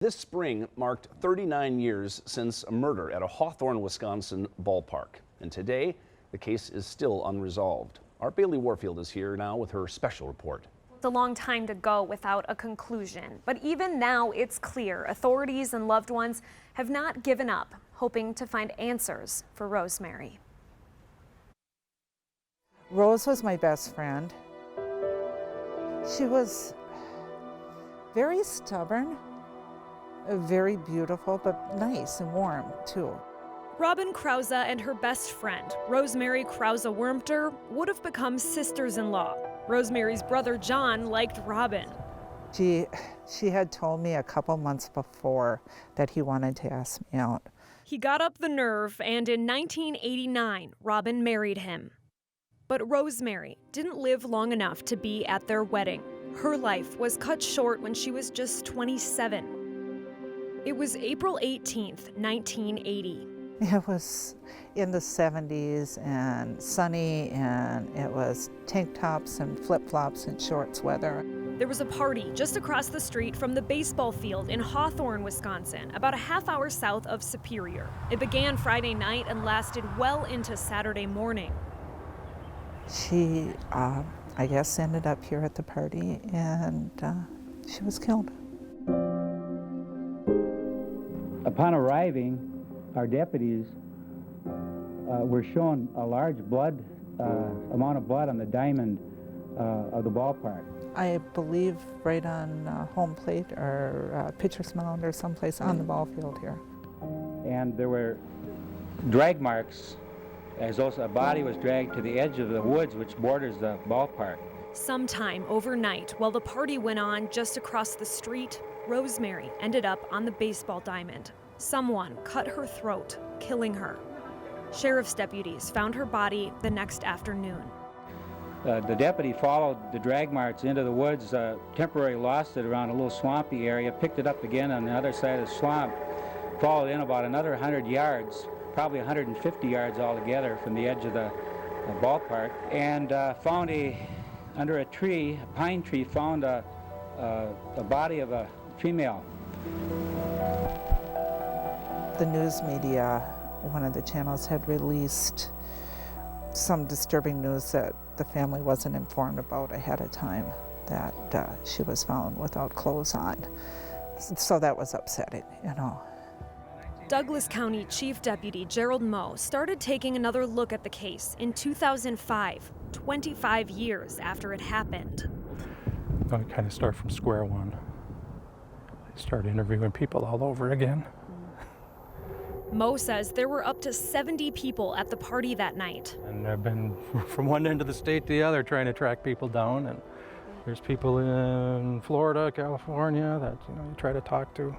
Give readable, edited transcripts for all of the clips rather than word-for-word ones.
This spring marked 39 years since a murder at a Hawthorne, Wisconsin ballpark. And today, the case is still unresolved. Our Bailey Warfield is here now with her special report. It's a long time to go without a conclusion, but even now it's clear authorities and loved ones have not given up, hoping to find answers for Rosemary. Rose was my best friend. She was very stubborn, very beautiful, but nice and warm too. Robin Krause and her best friend, Rosemary Krause-Wormter, would have become sisters-in-law. Rosemary's brother John liked Robin. She had told me a couple months before that he wanted to ask me out. He got up the nerve, and in 1989, Robin married him. But Rosemary didn't live long enough to be at their wedding. Her life was cut short when she was just 27. It was April 18th, 1980. It was in the 70s and sunny, and it was tank tops and flip-flops and shorts weather. There was a party just across the street from the baseball field in Hawthorne, Wisconsin, about a half-hour south of Superior. It began Friday night and lasted well into Saturday morning. She, I guess, ended up here at the party, and she was killed. Upon arriving, our deputies were shown a large amount of blood on the diamond of the ballpark. I believe right on home plate or pitcher's mound or someplace on the ball field here. And there were drag marks as though a body was dragged to the edge of the woods which borders the ballpark. Sometime overnight, while the party went on just across the street, Rosemary ended up on the baseball diamond. Someone cut her throat, killing her. Sheriff's deputies found her body the next afternoon. The deputy followed the drag marks into the woods, temporarily lost it around a little swampy area, picked it up again on the other side of the swamp, followed in about another 100 yards, probably 150 yards altogether from the edge of the ballpark, and found under a tree, a pine tree, found a body of a female. The news media, one of the channels, had released some disturbing news that the family wasn't informed about ahead of time, that she was found without clothes on. So that was upsetting, you know. Douglas County Chief Deputy Gerald Moe started taking another look at the case in 2005, 25 years after it happened. I kind of start from square one. Start interviewing people all over again. Moe says there were up to 70 people at the party that night. And I've been from one end of the state to the other trying to track people down. And there's people in Florida, California that you try to talk to.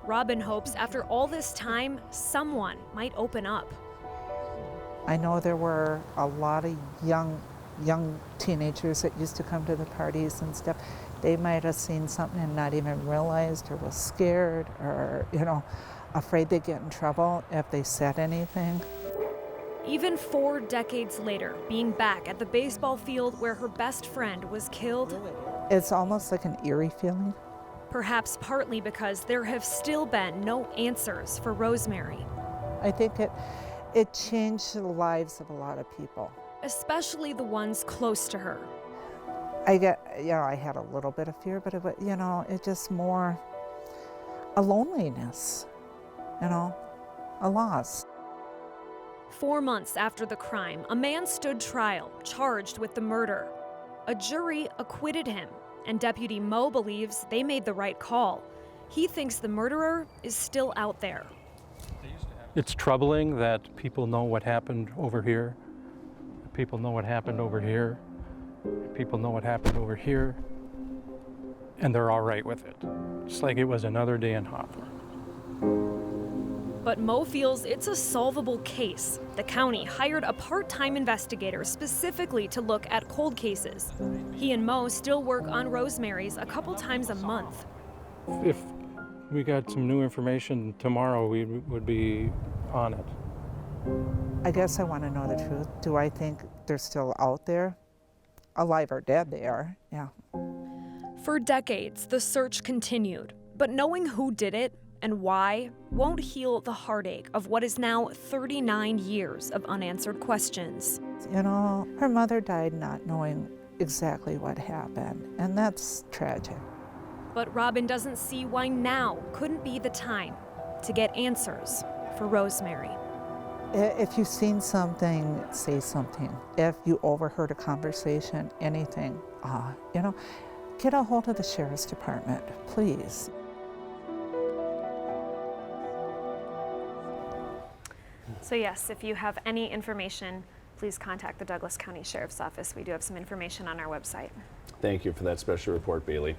Robin hopes after all this time, someone might open up. I know there were a lot of young teenagers that used to come to the parties and stuff. They might have seen something and not even realized, or was scared, or, afraid they'd get in trouble if they said anything. Even 4 decades later, being back at the baseball field where her best friend was killed, it's almost like an eerie feeling. Perhaps partly because there have still been no answers for Rosemary. I think it changed the lives of a lot of people. Especially the ones close to her. I had a little bit of fear, but it just more a loneliness, a loss. 4 months after the crime, a man stood trial, charged with the murder. A jury acquitted him, and Deputy Moe believes they made the right call. He thinks the murderer is still out there. It's troubling that people know what happened over here. People know what happened over here. People know what happened over here. And they're all right with it. Just like it was another day in Hawthorne. But Moe feels it's a solvable case. The county hired a part-time investigator specifically to look at cold cases. He and Moe still work on Rosemary's a couple times a month. If we got some new information tomorrow, we would be on it. I guess I want to know the truth. Do I think they're still out there? Alive or dead, they are, yeah. For decades, the search continued. But knowing who did it and why won't heal the heartache of what is now 39 years of unanswered questions. You know, her mother died not knowing exactly what happened, and that's tragic. But Robin doesn't see why now couldn't be the time to get answers for Rosemary. If you've seen something, say something. If you overheard a conversation, anything, you know, get a hold of the Sheriff's Department, please. So yes, if you have any information, please contact the Douglas County Sheriff's Office. We do have some information on our website. Thank you for that special report, Bailey.